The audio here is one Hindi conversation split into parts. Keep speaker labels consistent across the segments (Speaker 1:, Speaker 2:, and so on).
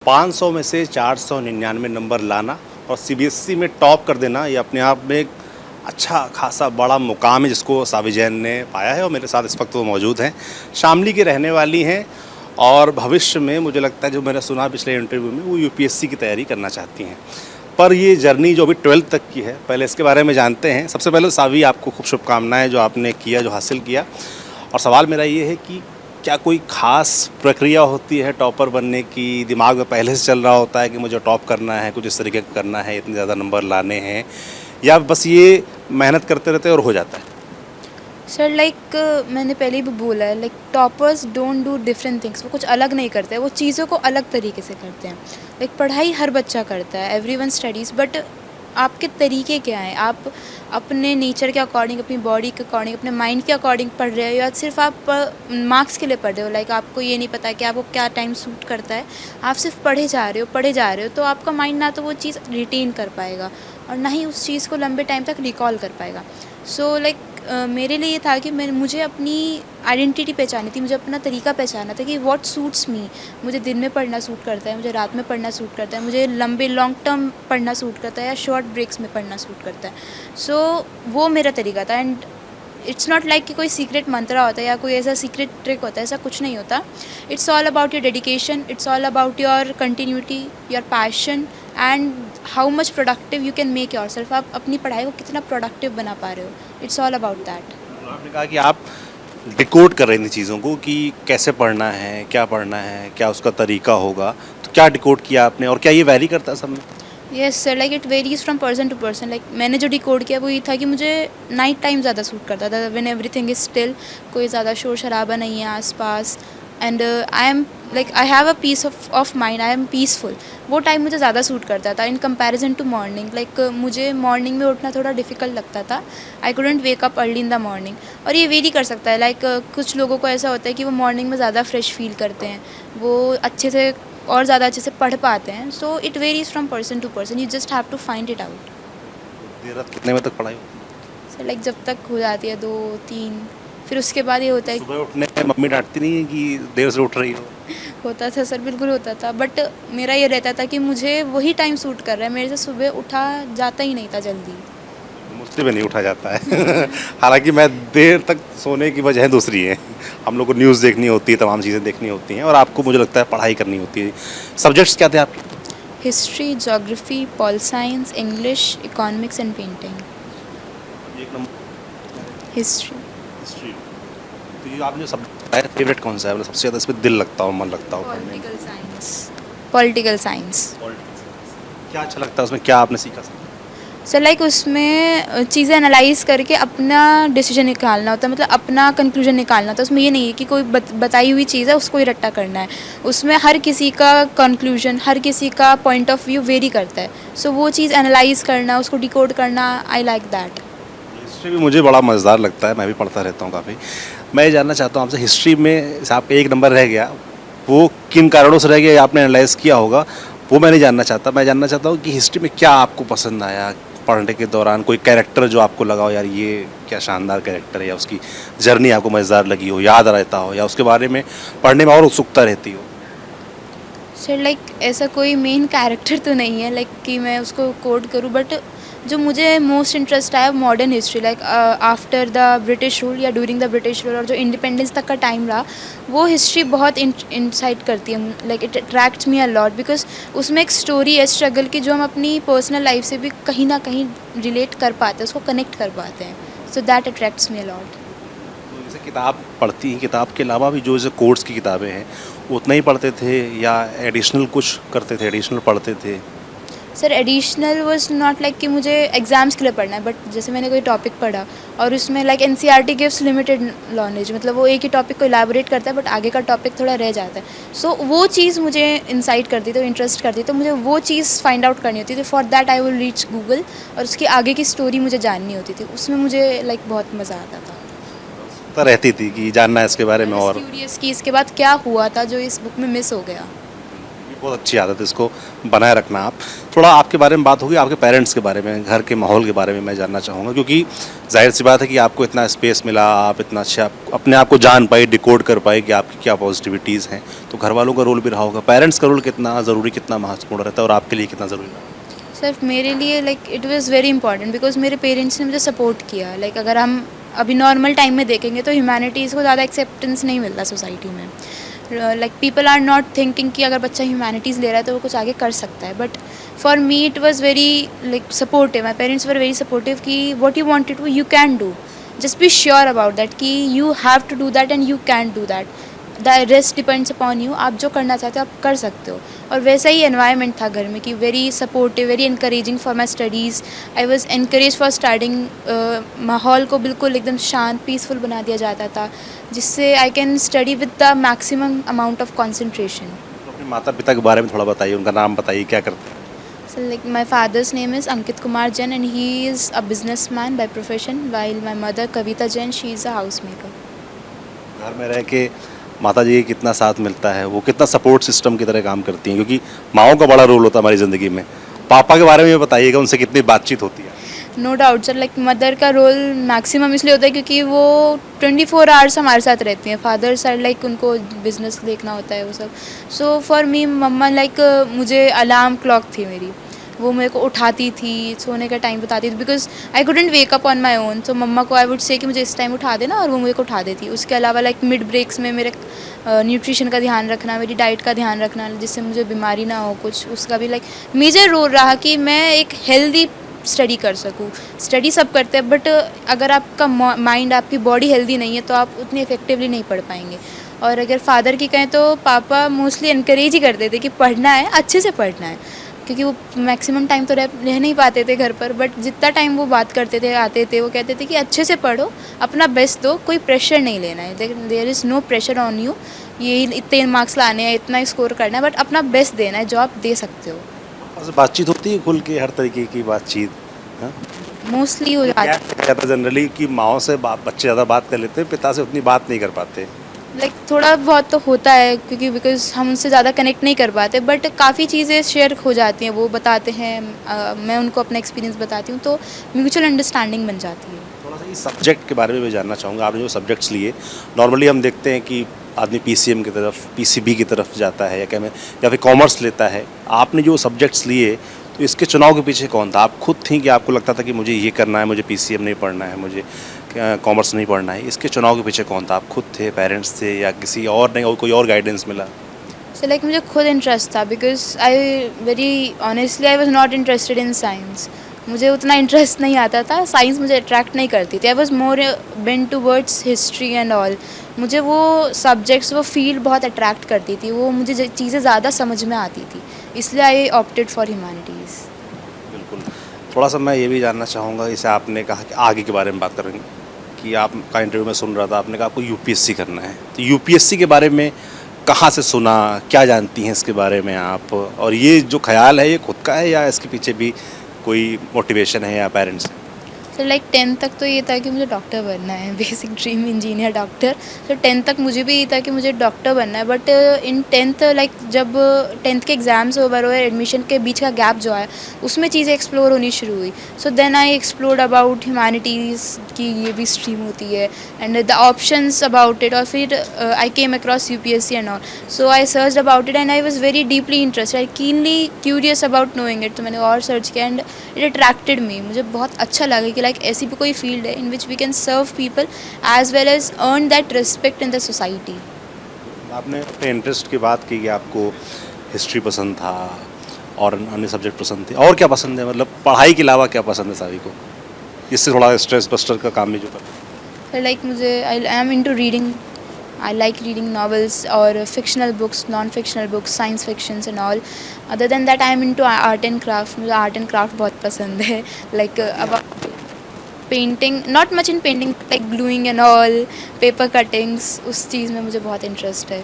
Speaker 1: 500 में से 499 नंबर लाना और सीबीएसई में टॉप कर देना, ये अपने आप में एक अच्छा खासा बड़ा मुकाम है जिसको सावी जैन ने पाया है। और मेरे साथ इस वक्त वो मौजूद हैं, शामली की रहने वाली हैं और भविष्य में मुझे लगता है, जो मैंने सुना पिछले इंटरव्यू में, वो यूपीएससी की तैयारी करना चाहती हैं। पर ये जर्नी जो अभी 12th तक की है, पहले इसके बारे में जानते हैं। सबसे पहले सावी, आपको खूब शुभकामनाएँ जो आपने किया, जो हासिल किया। और सवाल मेरा ये है कि क्या कोई ख़ास प्रक्रिया होती है टॉपर बनने की? दिमाग में पहले से चल रहा होता है कि मुझे टॉप करना है, कुछ इस तरीके का करना है, इतने ज़्यादा नंबर लाने हैं, या बस ये मेहनत करते रहते और हो जाता है?
Speaker 2: सर मैंने पहले भी बोला है, toppers don't do different things. वो कुछ अलग नहीं करते हैं, वो चीज़ों को अलग तरीके से करते हैं। पढ़ाई हर बच्चा करता है, एवरीवन स्टडीज़, बट आपके तरीके क्या हैं? आप अपने नेचर के अकॉर्डिंग, अपनी बॉडी के अकॉर्डिंग, अपने माइंड के अकॉर्डिंग पढ़ रहे हो, या सिर्फ आप मार्क्स के लिए पढ़ रहे हो? आपको ये नहीं पता कि आपको क्या टाइम सूट करता है, आप सिर्फ पढ़े जा रहे हो, तो आपका माइंड ना तो वो चीज़ रिटेन कर पाएगा और ना ही उस चीज़ को लंबे टाइम तक रिकॉल कर पाएगा। सो मेरे लिए ये था कि मुझे अपनी आइडेंटिटी पहचानी थी, मुझे अपना तरीका पहचाना था कि व्हाट सूट्स मी। मुझे दिन में पढ़ना सूट करता है, मुझे रात में पढ़ना सूट करता है, मुझे लंबे लॉन्ग टर्म पढ़ना सूट करता है, या शॉर्ट ब्रेक्स में पढ़ना सूट करता है। सो वो मेरा तरीका था। एंड इट्स नॉट लाइक कि कोई सीक्रेट मंत्रा होता है या कोई ऐसा सीक्रेट ट्रिक होता है, ऐसा कुछ नहीं होता। It's all about your dedication, it's all about your continuity, your passion, and how much productive you can make your self. आप अपनी पढ़ाई को कितना प्रोडक्टिव बना पा रहे हो, इट्स ऑल अबाउट दैट।
Speaker 1: आपने कहा कि आप डिकोड कर रही थी चीज़ों को कि कैसे पढ़ना है, क्या उसका तरीका होगा, तो क्या डिकोड किया आपने और क्या ये वैरी करता है सब में?
Speaker 2: Yes sir, it varies from person to person. मैंने जो डिकोड किया वो ये था कि मुझे नाइट टाइम ज़्यादा सूट करता था, व्हेन एवरीथिंग इज स्टिल, कोई ज़्यादा शोर शराबा नहीं है आसपास, and I have a peace of mind, I am peaceful. वो टाइम मुझे ज़्यादा सूट करता था इन कंपैरिजन टू मॉर्निंग। मुझे मॉर्निंग में उठना थोड़ा डिफ़िकल्ट लगता था। I couldn't wake up early in the morning. और ये वेरी कर सकता है, कुछ लोगों को ऐसा होता है कि वो मॉर्निंग में ज़्यादा फ्रेश फील करते हैं, वो अच्छे से और ज़्यादा अच्छे से पढ़ पाते हैं। So it varies from person to person, you just have to find it out.
Speaker 1: देर रात कितने बजे तक पढ़ाई होती है?
Speaker 2: सर जब तक हो जाती है 2-3, फिर उसके बाद ये होता है।
Speaker 1: सुबह उठने में मम्मी डांटती नहीं है कि देर से उठ रही हो?
Speaker 2: होता था सर, बिल्कुल होता था, बट मेरा ये रहता था कि मुझे वही टाइम सूट कर रहा है, मेरे से सुबह उठा जाता ही नहीं था जल्दी।
Speaker 1: मुझसे भी नहीं उठा जाता है। हालांकि मैं देर तक सोने की वजह दूसरी है। हम लोग को न्यूज़ देखनी होती है, तमाम चीज़ें देखनी होती हैं, और आपको मुझे लगता है पढ़ाई करनी होती है। सब्जेक्ट्स क्या थे आपके?
Speaker 2: History, geography, pol science, English, economics and painting.
Speaker 1: एक नंबर
Speaker 2: हिस्ट्री।
Speaker 1: हिस्ट्री। तो ये आपने सब फेवरेट कौन सा है, मतलब सबसे ज़्यादा इसमें दिल लगता हो, मन लगता हो पढ़ने में?
Speaker 2: Political science. Political science.
Speaker 1: क्या अच्छा लगता है उसमें, क्या आपने सीखा सर?
Speaker 2: सर उसमें चीज़ें एनालाइज करके अपना डिसीजन निकालना होता है, मतलब अपना कंक्लूजन निकालना होता है। उसमें ये नहीं है कि कोई बताई हुई चीज़ है उसको ही रट्टा करना है। उसमें हर किसी का कंक्लूजन, हर किसी का पॉइंट ऑफ व्यू वेरी करता है। सो वो चीज़ एनालाइज करना, उसको डिकोड करना, आई लाइक दैट।
Speaker 1: हिस्ट्री भी मुझे बड़ा मज़ेदार लगता है, मैं भी पढ़ता रहता हूँ काफ़ी। मैं ये जानना चाहता हूँ आपसे, हिस्ट्री में आपका एक नंबर रह गया, वो किन कारणों से रह गया, ये आपने एनालाइज किया होगा, वो मैं नहीं जानना चाहता। मैं जानना चाहता हूँ कि हिस्ट्री में क्या आपको पसंद आया पढ़ने के दौरान, कोई कैरेक्टर जो आपको लगा हो, यार ये क्या शानदार कैरेक्टर है, या उसकी जर्नी आपको मज़ेदार लगी हो, याद रहता हो, या उसके बारे में पढ़ने में और उत्सुकता रहती हो?
Speaker 2: सर ऐसा कोई मेन कैरेक्टर तो नहीं है कि मैं उसको कोड करूँ, बट जो मुझे मोस्ट इंटरेस्ट आया modern history, after the British rule या ड्यूरिंग द ब्रिटिश रूल, और जो इंडिपेंडेंस तक का टाइम रहा, वो हिस्ट्री बहुत इंसाइट करती है। It attracts me a lot, because उसमें एक स्टोरी है स्ट्रगल की, जो हम अपनी पर्सनल लाइफ से भी कहीं ना कहीं रिलेट कर पाते हैं, उसको कनेक्ट कर पाते हैं। So that attracts me a lot.
Speaker 1: तो जैसे किताब पढ़ती हैं, किताब के अलावा भी जो जैसे कोर्स की किताबें हैं, उतना ही पढ़ते थे या एडिशनल कुछ करते थे, एडिशनल पढ़ते थे?
Speaker 2: सर एडिशनल वाज नॉट कि मुझे एग्ज़ाम्स के लिए पढ़ना है, बट जैसे मैंने कोई टॉपिक पढ़ा और उसमें एनसीईआरटी गिव्स लिमिटेड नॉलेज, मतलब वो एक ही टॉपिक को इलाबोरेट करता है, बट आगे का टॉपिक थोड़ा रह जाता है। सो वो चीज़ मुझे इंसाइट करती थी, इंटरेस्ट करती, तो मुझे वो चीज़ फाइंड आउट करनी होती थी। For that I will reach Google, और उसकी आगे की स्टोरी मुझे जाननी होती थी। उसमें मुझे बहुत मज़ा आता था।
Speaker 1: तो रहती थी कि जानना है इसके बारे में, और
Speaker 2: क्यूरियस कि इसके बाद क्या हुआ था जो इस बुक में मिस हो गया।
Speaker 1: बहुत अच्छी आदत है, इसको बनाए रखना आप। थोड़ा आपके बारे में बात होगी, आपके पेरेंट्स के बारे में, घर के माहौल के बारे में मैं जानना चाहूँगा, क्योंकि ज़ाहिर सी बात है कि आपको इतना स्पेस मिला, आप इतना अच्छा अपने आप को जान पाए, डिकोड कर पाए कि आपकी क्या पॉजिटिविटीज़ हैं। तो घर वालों का रोल भी रहा होगा, पेरेंट्स का रोल कितना ज़रूरी, कितना महत्वपूर्ण रहता है और आपके लिए कितना ज़रूरी रहा?
Speaker 2: सिर्फ मेरे लिए like it was very important because मेरे पेरेंट्स ने मुझे सपोर्ट किया। लाइक अगर हम अभी नॉर्मल टाइम में देखेंगे तो ह्यूमैनिटीज़ को ज़्यादा एक्सेप्टेंस नहीं मिलता सोसाइटी में। Like people are not thinking कि अगर बच्चा ह्यूमैनिटीज़ ले रहा है तो वो कुछ आगे कर सकता है। But for me it was very like supportive. My parents were very supportive कि what you want to you can do, just be sure about that कि you have to do that and you can do that, the rest depends upon you. आप जो करना चाहते हो आप कर सकते हो। और वैसा ही एनवायरनमेंट था घर में कि very supportive, very encouraging for my studies. I was encourage for studying. माहौल को बिल्कुल एकदम शांत पीसफुल बना दिया जाता था जिससे I can study with the maximum amount of concentration.
Speaker 1: तो अपने माता पिता के बारे में थोड़ा बताइए, उनका नाम बताइए, क्या करते हैं?
Speaker 2: So like my father's name is Ankit Kumar Jain and he is a businessman by profession, while my mother Kavita Jain, she is a housemaker.
Speaker 1: घर में रह के माता जी का कितना साथ मिलता है, वो कितना सपोर्ट सिस्टम की तरह काम करती हैं, क्योंकि माँओं का बड़ा रोल होता है हमारी ज़िंदगी में। पापा के बारे में ये बताइएगा, उनसे कितनी बातचीत होती है?
Speaker 2: No doubt sir, like mother का रोल मैक्सिमम इसलिए होता है क्योंकि वो 24 आवर्स हमारे साथ रहती हैं। फादर सर लाइक उनको बिजनेस देखना होता है वो सब। So for me mama like मुझे अलार्म क्लॉक थी मेरी, वो मेरे को उठाती थी, सोने का टाइम बताती थी because I couldn't wake up on my own. So मम्मा को आई वुड से कि मुझे इस टाइम उठा देना और वो मुझे को उठा देती। उसके अलावा लाइक मिड ब्रेक्स में मेरे न्यूट्रिशन का ध्यान रखना, मेरी डाइट का ध्यान रखना जिससे मुझे बीमारी ना हो कुछ, उसका भी लाइक मेजर रोल रहा कि मैं एक हेल्दी स्टडी कर सकूँ। स्टडी सब करते हैं बट अगर आपका माइंड, आपकी बॉडी हेल्दी नहीं है तो आप उतनी इफेक्टिवली नहीं पढ़ पाएंगे। और अगर फादर की कहें तो पापा मोस्टली इनकरेज ही करते थे कि पढ़ना है, अच्छे से पढ़ना है, क्योंकि वो मैक्सिमम टाइम तो रह नहीं पाते थे घर पर। बट जितना टाइम वो बात करते थे, आते थे, वो कहते थे कि अच्छे से पढ़ो, अपना बेस्ट दो, कोई प्रेशर नहीं लेना है, there is no pressure on you, ये इतने मार्क्स लाने हैं, इतना स्कोर करना है, बट अपना बेस्ट देना है जो आप दे सकते हो।
Speaker 1: बस बातचीत होती है खुल के, हर तरीके की बातचीत? हाँ?
Speaker 2: मोस्टली हो जाती
Speaker 1: क्या कहता है जनरली कि माँओं से बच्चे ज़्यादा बात कर लेते हैं, पिता से उतनी बात नहीं कर पाते।
Speaker 2: लाइक थोड़ा बहुत तो होता है क्योंकि बिकॉज हम उनसे ज़्यादा कनेक्ट नहीं कर पाते, बट काफ़ी चीज़ें शेयर हो जाती हैं, वो बताते हैं, मैं उनको अपना एक्सपीरियंस बताती हूँ, तो म्यूचुअल अंडरस्टैंडिंग बन जाती है।
Speaker 1: थोड़ा सा इस सब्जेक्ट के बारे में भी जानना चाहूँगा। आपने जो सब्जेक्ट्स लिए, नॉर्मली हम देखते हैं कि आदमी पीसीएम की तरफ, पीसीबी की तरफ जाता है, या फिर कॉमर्स लेता है। आपने जो सब्जेक्ट्स लिए, तो इसके चुनाव के पीछे कौन था? आप खुद थी कि आपको लगता था कि मुझे ये करना है, मुझे पीसीएम नहीं पढ़ना है, मुझे कॉमर्स नहीं पढ़ना है? इसके चुनाव के पीछे कौन था? आप खुद थे, पेरेंट्स थे, या किसी और ने, और कोई और गाइडेंस मिला?
Speaker 2: सो लाइक मुझे खुद इंटरेस्ट था because I very honestly I was not interested in science. मुझे उतना इंटरेस्ट नहीं आता था, साइंस मुझे अट्रैक्ट नहीं करती थी। I was more bend towards history and all. मुझे वो सब्जेक्ट्स, वो फील्ड बहुत अट्रैक्ट करती थी, वो मुझे चीज़ें ज़्यादा समझ में आती थी, इसलिए आई ऑप्टेड फॉर ह्यूमैनिटीज़।
Speaker 1: बिल्कुल। थोड़ा सा मैं ये भी जानना चाहूँगा, जैसे आपने कहा कि आगे के बारे में बात करेंगे, कि आपका इंटरव्यू में सुन रहा था, आपने कहा आपको यूपीएससी करना है। तो यूपीएससी के बारे में कहाँ से सुना, क्या जानती हैं इसके बारे में आप? और ये जो ख्याल है, ये खुद का है या इसके पीछे भी कोई मोटिवेशन है या पेरेंट्स है?
Speaker 2: तो लाइक 10th तक तो ये था कि मुझे डॉक्टर बनना है, बेसिक ड्रीम इंजीनियर डॉक्टर। तो 10th तक मुझे भी ये था कि मुझे डॉक्टर बनना है। बट इन 10th लाइक जब 10th के एग्ज़ाम्स ओवर हुए, एडमिशन के बीच का गैप जो आया, उसमें चीज़ें एक्सप्लोर होनी शुरू हुई। So then I explored about humanities की ये भी स्ट्रीम होती है and the options about it. और फिर I came across UPSC and all. So I search about it and I was very deeply interested, I keenly curious about knowing it. तो मैंने और सर्च किया एंड इट अट्रैक्टेड मी। मुझे बहुत अच्छा लगा कि लाइक ऐसी भी कोई फील्ड है in which we can serve people as well as earn that respect in the society.
Speaker 1: आपने अपने इंटरेस्ट की बात की कि आपको हिस्ट्री पसंद था और अन्य सब्जेक्ट पसंद थे, और क्या पसंद है? मतलब पढ़ाई के अलावा क्या पसंद है सभी को, इससे थोड़ा स्ट्रेस बस्टर का काम भी जो करते हैं?
Speaker 2: लाइक मुझे I am into reading, I like reading novels or fictional books, non-fictional books, science fictions and all. Other than that, I am into art and craft. मुझे art and craft बहुत पसंद है. Like about painting, not much in painting, like gluing and all, paper cuttings, उस चीज़ में मुझे बहुत इंटरेस्ट है.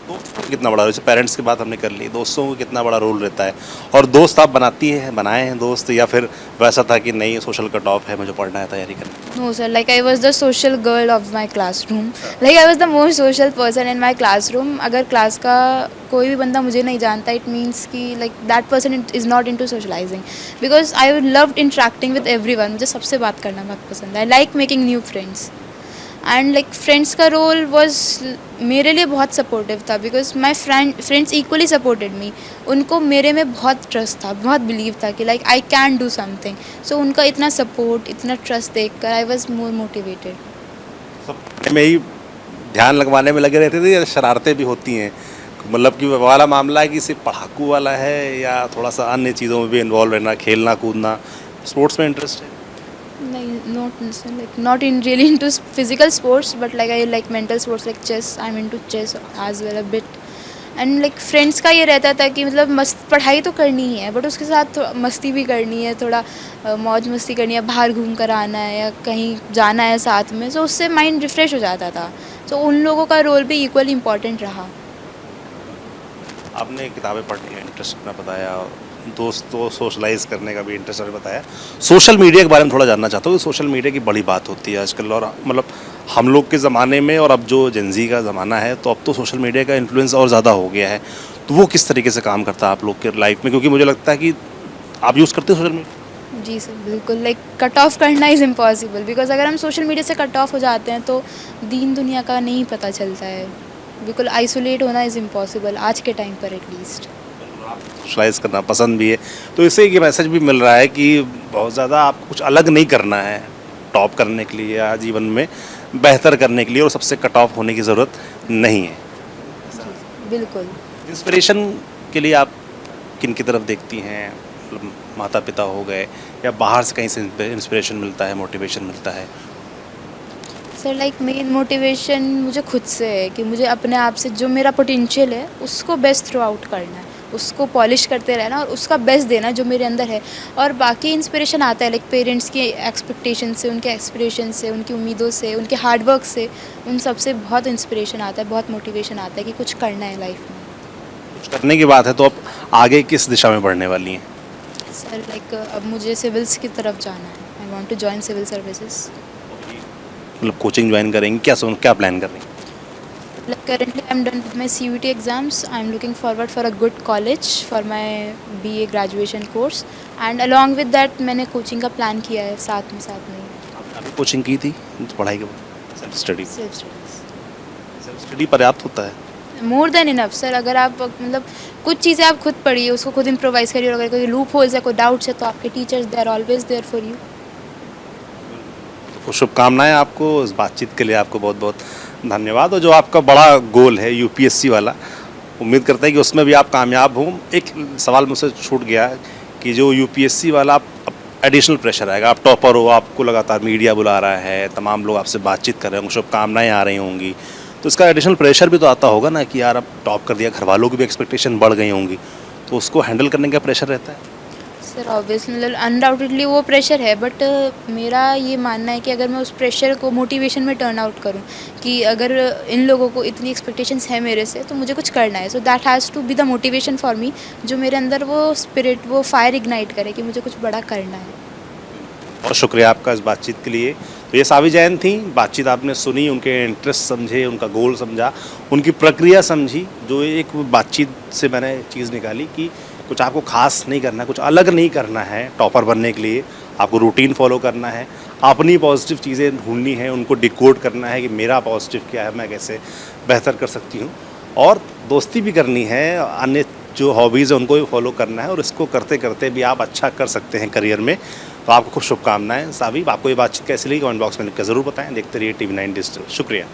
Speaker 1: दोस्तों का कितना बड़ा, जैसे पेरेंट्स की बात हमने कर ली, दोस्तों का कितना बड़ा रोल रहता है? और दोस्त आप बनाए हैं दोस्त, या फिर वैसा था कि नहीं सोशल कट ऑफ है, मुझे पढ़ना है, तैयारी करनी है?
Speaker 2: No, sir. Like I was the social girl of my classroom. Like I was the most social person in my classroom. अगर क्लास का कोई भी बंदा मुझे नहीं जानता, it means कि like that person is not into socializing. Because I loved interacting with everyone. मुझे सबसे बात करना बहुत पसंद है. I like making new friends. And like friends का रोल वॉज मेरे लिए बहुत सपोर्टिव था, because my friends equally supported me. उनको मेरे में बहुत ट्रस्ट था, बहुत बिलीव था कि like I can do something. So उनका इतना सपोर्ट, इतना ट्रस्ट देख कर आई वॉज मोर मोटिवेटेड.
Speaker 1: सब में ही ध्यान लगवाने में लगे रहते थे या शरारतें भी होती हैं? मतलब कि वो वाला मामला है कि सिर्फ पढ़ाकू वाला है या थोड़ा सा अन्य चीज़ों में भी इन्वॉल्व रहना, खेलना कूदना, स्पोर्ट्स में इंटरेस्ट है?
Speaker 2: Not in really into physical sports, but like I like mental sports like chess. I'm into chess as well a bit. And like friends का ये रहता था कि मतलब मस्त पढ़ाई तो करनी ही है, बट उसके साथ मस्ती भी करनी है, थोड़ा मौज मस्ती करनी है, बाहर घूम कर आना है या कहीं जाना है साथ में. सो उससे माइंड रिफ्रेश हो जाता था. सो उन लोगों का रोल भी इक्वली इम्पॉर्टेंट रहा.
Speaker 1: आपने किताबें पढ़ने का इंटरेस्ट अपना बताया, दोस्तों सोशलाइज करने का भी इंटरेस्ट आपने बताया. सोशल मीडिया के बारे में थोड़ा जानना चाहता हूँ. सोशल मीडिया की बड़ी बात होती है आजकल, और मतलब हम लोग के ज़माने में और अब जो जेंजी का ज़माना है, तो अब तो सोशल मीडिया का इन्फ्लुएंस और ज़्यादा हो गया है. तो वो किस तरीके से काम करता है आप लोग के लाइफ में? क्योंकि मुझे लगता है कि आप यूज़ करते हो सोशल मीडिया.
Speaker 2: जी सर, बिल्कुल. लाइक कट ऑफ करना इज़ इम्पॉसिबल, बिकॉज अगर हम सोशल मीडिया से कट ऑफ हो जाते हैं तो दीन दुनिया का नहीं पता चलता है. बिल्कुल आइसोलेट होना इज़ इम्पॉसिबल आज के टाइम पर एटलीस्ट.
Speaker 1: सोशलाइज करना पसंद भी है, तो इससे ये मैसेज भी मिल रहा है कि बहुत ज़्यादा आपको कुछ अलग नहीं करना है टॉप करने के लिए या जीवन में बेहतर करने के लिए, और सबसे कट ऑफ होने की ज़रूरत नहीं है.
Speaker 2: बिल्कुल.
Speaker 1: इंस्पिरेशन के लिए आप किन की तरफ देखती हैं? मतलब माता पिता हो गए या बाहर से कहीं से इंस्पिरेशन मिलता है, मोटिवेशन मिलता है?
Speaker 2: सर लाइक मेन मोटिवेशन मुझे खुद से है कि मुझे अपने आप से जो मेरा पोटेंशियल है उसको बेस्ट थ्रू आउट करना है, उसको पॉलिश करते रहना और उसका बेस्ट देना जो मेरे अंदर है. और बाकी इंस्पिरेशन आता है लाइक पेरेंट्स की एक्सपेक्टेशन से, उनके एक्सपिरेशन से, उनकी उम्मीदों से, उनके हार्डवर्क से, उन सब से बहुत इंस्पिरेशन आता है, बहुत मोटिवेशन आता है कि कुछ करना है लाइफ में.
Speaker 1: कुछ करने की बात है तो आप आगे किस दिशा में बढ़ने वाली हैं?
Speaker 2: सर लाइक अब मुझे सिविल्स की तरफ जाना है. I want to join civil services.
Speaker 1: मतलब कोचिंग ज्वाइन करेंगे, क्या प्लान कर रही हैं?
Speaker 2: Like currently I'm done with my CUT exams. I'm looking forward for a good college for my BA graduation course, and along with that मैंने कोचिंग का प्लान किया है साथ में.
Speaker 1: अभी कोचिंग की थी पढ़ाई के बाद? सेल्फ
Speaker 2: सेल्फ स्टडीज
Speaker 1: स्टडी पर्याप्त होता है?
Speaker 2: More than enough sir. अगर आप मतलब कुछ चीज़ें आप खुद पढ़िए, उसको खुद इम्प्रोवाइज़ करिए, और अगर कोई लूप होल्स है, कोई डाउट्स है, तो आपके teachers they are always there for you.
Speaker 1: तो शुभकामनाएं आपको इस बातचीत के लिए. आपको बहुत बहुत धन्यवाद. और जो आपका बड़ा गोल है यूपीएससी वाला, उम्मीद करते हैं कि उसमें भी आप कामयाब हों. एक सवाल मुझसे छूट गया कि जो यूपीएससी वाला एडिशनल प्रेशर आएगा, आप टॉपर हो, आपको लगातार मीडिया बुला रहा है, तमाम लोग आपसे बातचीत कर रहे होंगे, शुभकामनाएं आ रही होंगी, तो इसका एडिशनल प्रेशर भी तो आता होगा ना कि यार अब टॉप कर दिया, घर वालों की भी एक्सपेक्टेशन बढ़ गई होंगी, तो उसको हैंडल करने का प्रेशर रहता है?
Speaker 2: सर ऑब्वियसली मतलब अनडाउटेडली वो प्रेशर है, बट मेरा ये मानना है कि अगर मैं उस प्रेशर को मोटिवेशन में टर्न आउट करूं कि अगर इन लोगों को इतनी एक्सपेक्टेशंस है मेरे से, तो मुझे कुछ करना है. So that has to be the motivation for me, जो मेरे अंदर वो स्पिरिट, वो फायर इग्नाइट करे कि मुझे कुछ बड़ा करना है.
Speaker 1: बहुत शुक्रिया आपका इस बातचीत के लिए. तो ये सावी जैन थी. बातचीत आपने सुनी, उनके इंटरेस्ट समझे, उनका गोल समझा, उनकी प्रक्रिया समझी. जो एक बातचीत से मैंने चीज़ निकाली कि कुछ आपको खास नहीं करना, कुछ अलग नहीं करना है टॉपर बनने के लिए. आपको रूटीन फॉलो करना है, अपनी पॉजिटिव चीज़ें ढूंढनी है, उनको डिकोड करना है कि मेरा पॉजिटिव क्या है, मैं कैसे बेहतर कर सकती हूँ. और दोस्ती भी करनी है, अन्य जो हॉबीज़ है उनको भी फॉलो करना है, और इसको करते करते भी आप अच्छा कर सकते हैं करियर में. तो आपको खूब शुभकामनाएं. सावी, आपको ये बातचीत कैसी लगी कमेंट बॉक्स में लिख कर ज़रूर बताएं. देखते रहिए TV9 डिजिटल. शुक्रिया.